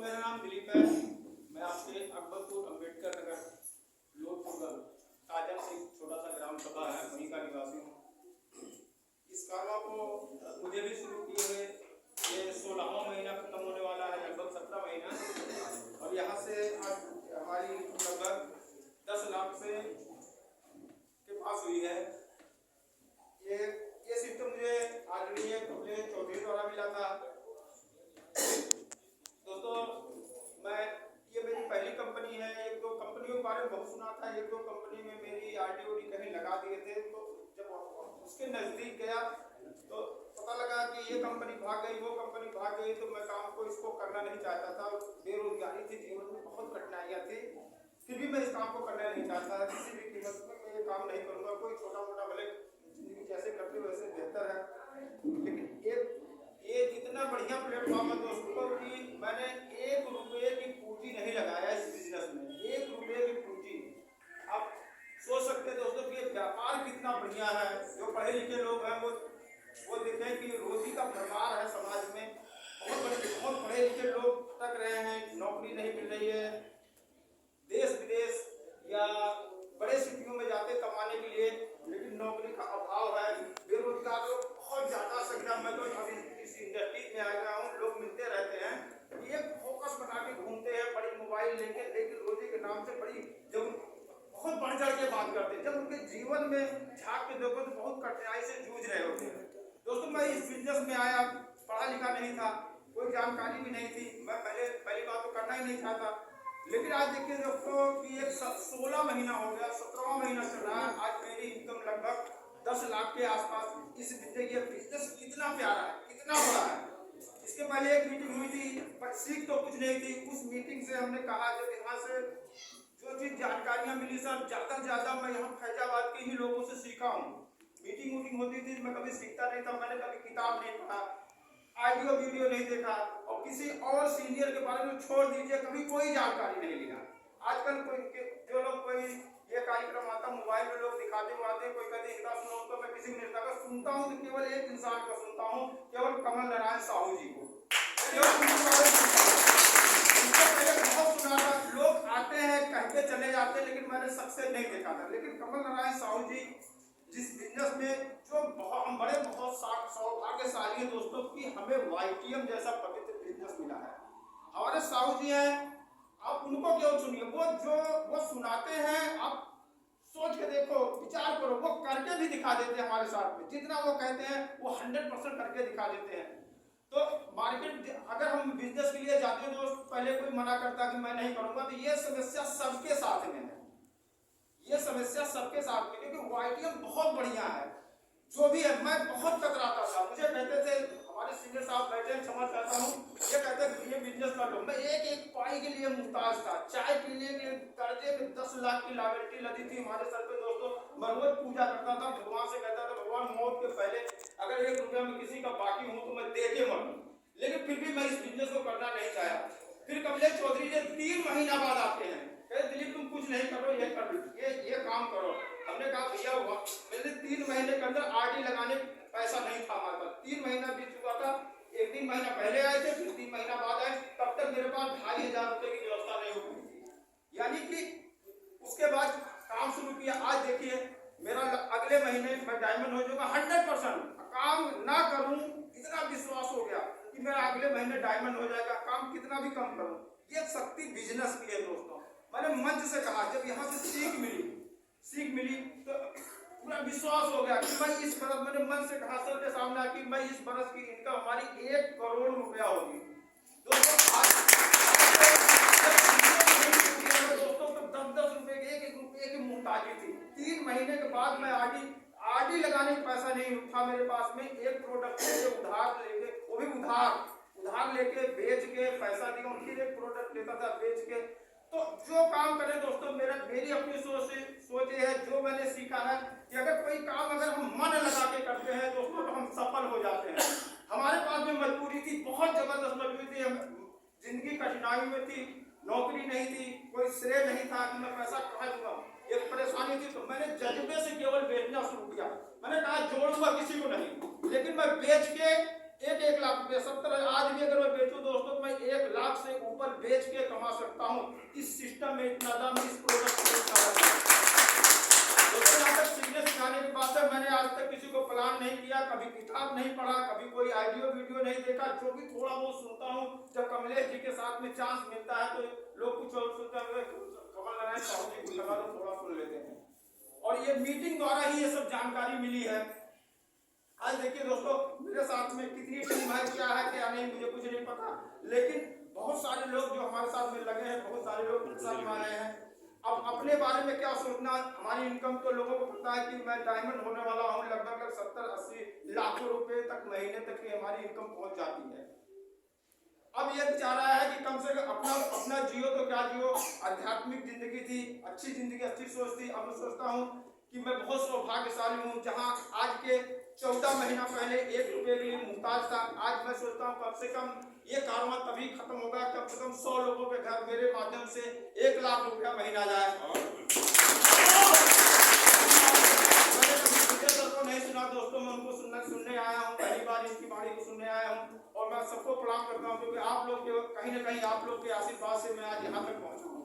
मेरा नाम दिलीप है। मैं आपके अकबरपुर अम्बेडकर नगर लोकपुर ताजन से छोटा सा ग्राम सभा है, वहीं का निवासी हूँ। इस कारवा को मुझे भी शुरू किए हुए ये 16वां महीना खत्म होने वाला है, लगभग 17 महीना, और यहाँ से आज हमारी लगभग 10 लाख से के पास हुई है। ये सिस्टम मुझे आदरणीय अपने चौधरी द्वारा मिला था। दोस्तों, ये मेरी पहली कंपनी है। एक दो कंपनियों के बारे में बहुत सुना था, एक दो कंपनी में मेरी आरटीओ कहीं लगा दिए थे। तो जब उसके नजदीक गया तो पता लगा कि ये कंपनी भाग गई, वो कंपनी भाग गई, तो मैं काम को इसको करना नहीं चाहता था। बेरोजगारी थी, जीवन में बहुत कठिनाइयाँ थी, फिर भी मैं इस काम को करना नहीं चाहता। किसी भी कीमत पर मैं ये काम नहीं करूँगा। कोई छोटा मोटा भले जिंदगी जैसे करते हो वैसे बेहतर है, लेकिन ये इतना बढ़िया प्लेटफॉर्म है दोस्तों कि मैंने 1 रुपये की पूंजी नहीं लगाया इस बिजनेस में। 1 रुपये की पूंजी। आप सोच सकते हैं दोस्तों कि व्यापार कितना बढ़िया है। जो पढ़े लिखे लोग हैं वो देखें कि रोजी का भरमार है समाज में। बहुत पढ़े लिखे लोग भटक रहे हैं, नौकरी नहीं मिल रही है, देश विदेश या बड़े सिटियों में जाते कमाने के लिए, लेकिन नौकरी का अभाव है। बेरोजगार लोग बहुत ज्यादा संख्या में, तो अभी इस इंडस्ट्री में आ गया हूँ, लोग मिलते रहते हैं, ये फोकस बना के घूमते हैं बड़ी मोबाइल लेके, लेकिन रोजी के नाम से बड़ी जब बहुत बढ़ चढ़ के बात करते हैं, जब उनके जीवन में झांक के देखो तो बहुत कठिनाई से जूझ रहे होते हैं। दोस्तों, मैं इस बिजनेस में आया, पढ़ा लिखा नहीं था, कोई जानकारी भी नहीं थी, मैं पहली बात तो करना ही नहीं चाहता। लेकिन आज देखिए दोस्तों कि एक 16 महीना हो गया, 17वां महीना चल रहा है। आज मेरी इनकम लगभग 10 लाख के आसपास। इस बिजनेस कितना प्यारा है, कितना बड़ा है। इसके पहले एक मीटिंग हुई थी, पर सीख तो कुछ नहीं थी। उस मीटिंग से हमने कहा जब यहाँ से जो चीज जानकारियां मिली सर, ज्यादा से ज्यादा मैं यहाँ फैजाबाद के ही लोगों से सीखा हूँ। मीटिंग होती थी, मैं कभी सीखता नहीं था, मैंने कभी किताब नहीं पढ़ा, ऑडियो वीडियो नहीं देखा, और किसी और सीनियर के बारे में छोड़ दीजिए, कभी कोई जानकारी नहीं लिया। आजकल जो लोग कोई ये कार्यक्रम आता, मोबाइल में लोग दिखाते हैं, कोई कहते इनका सुनो, तो मैं किसी नेता का सुनता हूँ तो केवल एक इंसान का सुनता हूँ, केवल कमल नारायण साहू जी को। बहुत सुना था, लोग आते हैं कहते चले जाते हैं, लेकिन मैंने सक्सेस नहीं देखा था। लेकिन कमल नारायण साहू जी जिस बिजनेस में हम बहुत सौभाग्यशाली हैं दोस्तों कि हमें वाईटीएम जैसा पवित्र बिजनेस मिला है। हमारे साहू जी हैं, आप उनको क्यों सुनिए, वो सुनाते हैं, आप सोच के देखो, विचार करो, वो करके भी दिखा देते हैं हमारे साथ में। जितना वो कहते हैं वो 100% करके दिखा देते हैं। तो मार्केट अगर हम बिजनेस के लिए जाते हैं दोस्त, पहले कोई मना करता कि मैं नहीं करूंगा, तो ये समस्या सबके साथ में है, ये समस्या सबके साथ में, क्योंकि वाईटीएम बहुत बढ़िया है। जो भी है, मैं बहुत कतराता था, मुझे कहते थे हमारे सीनियर साहब बैठे, क्षमा चाहता हूँ, ये कहते ये बिजनेस कर लो। मैं एक पाई के लिए मुहताज था, चाय पीने के लिए कर्जे में 10 लाख की लायबिलिटी लदी थी हमारे सर पे दोस्तों। मैं रोज पूजा करता था, भगवान से कहता था भगवान मौत के पहले अगर 1 रुपया में किसी का बाकी हूँ तो मैं दे के मरूं, लेकिन फिर भी मैं इस बिजनेस को करना नहीं चाहा। फिर कमलेश चौधरी जी 3 महीना बाद आते हैं, कहते दिलीप तुम कुछ नहीं करो, ये कर ये काम करो। हमने कहा भैया मेरे 3 महीने के अंदर आरडी लगाने पैसा नहीं था हमारे पास। 3 महीना बीत चुका था, 1 महीना पहले आए थे, फिर 3 महीना बाद आए, तब तक मेरे पास 2500 रुपए की व्यवस्था नहीं हो पाई थी। यानी कि उसके बाद काम शुरू किया। आज देखिए मेरा अगले महीने मैं डायमंड हो जाऊंगा 100%। काम ना करूं इतना विश्वास हो गया कि मेरा अगले महीने डायमंड हो जाएगा, काम कितना भी कम करूं। ये शक्ति बिजनेस की है दोस्तों। मैंने मंच से कहा, जब यहाँ से सीख मिली तो पूरा विश्वास हो गया कि मैं इस बरस, मैंने मन से कहा सर के सामने कि मैं इस बरस की इनकम हमारी 1 करोड़ रुपया होगी दोस्तों। दोस्तों तो 10-10 रुपए के 1-1 रुपये की मुहताजी थी। 3 महीने के बाद मैं आरडी लगाने का पैसा नहीं था मेरे पास में। एक प्रोडक्ट उधार लेके, वो भी उधार लेके बेच के पैसा दिया, फिर एक प्रोडक्ट लेता था बेच के। तो जो काम करें दोस्तों, मेरी अपनी सोच है, जो मैंने सीखा है कि अगर कोई काम अगर हम मन लगा के करते हैं दोस्तों तो हम सफल हो जाते हैं। हमारे पास में मजबूरी थी, बहुत जबरदस्त मजबूरी थी, जिंदगी कठिनाई में थी, नौकरी नहीं थी, कोई श्रेय नहीं था कि मैं पैसा कहाँ दूंगा, एक परेशानी थी। तो मैंने जज्बे से केवल बेचना शुरू किया। मैंने कहा जोड़ूंगा किसी को नहीं, लेकिन मैं बेच के 1-1 लाख रुपये 70, आज भी अगर मैं बेचूं दोस्तों तो मैं 1 लाख लाख से ऊपर बेच के कमा सकता हूँ। इस सिस्टम में इतना दम, इस प्रोडक्ट में इतना दम। दोस्तों यहाँ तक सीरियस सिखाने की बात है, मैंने आज तक किसी को प्लान नहीं किया, कभी किताब नहीं पढ़ा, कभी कोई ऑडियो वीडियो नहीं देखा। जो भी थोड़ा बहुत सुनता हूँ, जब कमलेश जी के साथ में चांस मिलता है तो लोग कुछ और सुनते हैं, कमल नारायण साहू जी को लगा तो थोड़ा सुन लेते हैं। और ये मीटिंग द्वारा ही ये सब जानकारी मिली है। आज देखिए दोस्तों, मेरे साथ में कितनी टीम है, क्या है क्या नहीं, मुझे कुछ नहीं पता, लेकिन बहुत सारे लोग जो हमारे साथ में लगे हैं, बहुत सारे लोग नुकसान मा रहे हैं। अब अपने बारे में क्या सोचना, हमारी इनकम तो लोगों को पता है कि मैं डायमंड होने वाला हूँ, लगभग 70-80 लाखों रुपए तक महीने तक की हमारी इनकम पहुंच जाती है। अब ये चाह रहा है कि कम से कम अपना जियो तो क्या जियो, आध्यात्मिक जिंदगी थी, अच्छी जिंदगी, अच्छी सोच थी। अब मैं सोचता हूँ कि मैं बहुत सौभाग्यशाली हूँ, जहाँ आज के 14 महीना पहले 1 रुपये के लिए मुहताज था। आज मैं सोचता हूँ कम से कम ये कारवां तभी खत्म होगा, कम से कम 100 लोगों के घर मेरे माध्यम से 1 लाख रुपया महीना जाए। मैंने कभी विजय को नहीं सुना दोस्तों, मैं उनको सुनने आया हूँ, पहली बार इनकी वाणी को सुनने आया हूँ। और मैं सबको प्रणाम करता हूँ, क्योंकि आप लोग के कहीं ना कहीं आप लोग के आशीर्वाद से मैं आज यहाँ तक पहुँचा हूँ।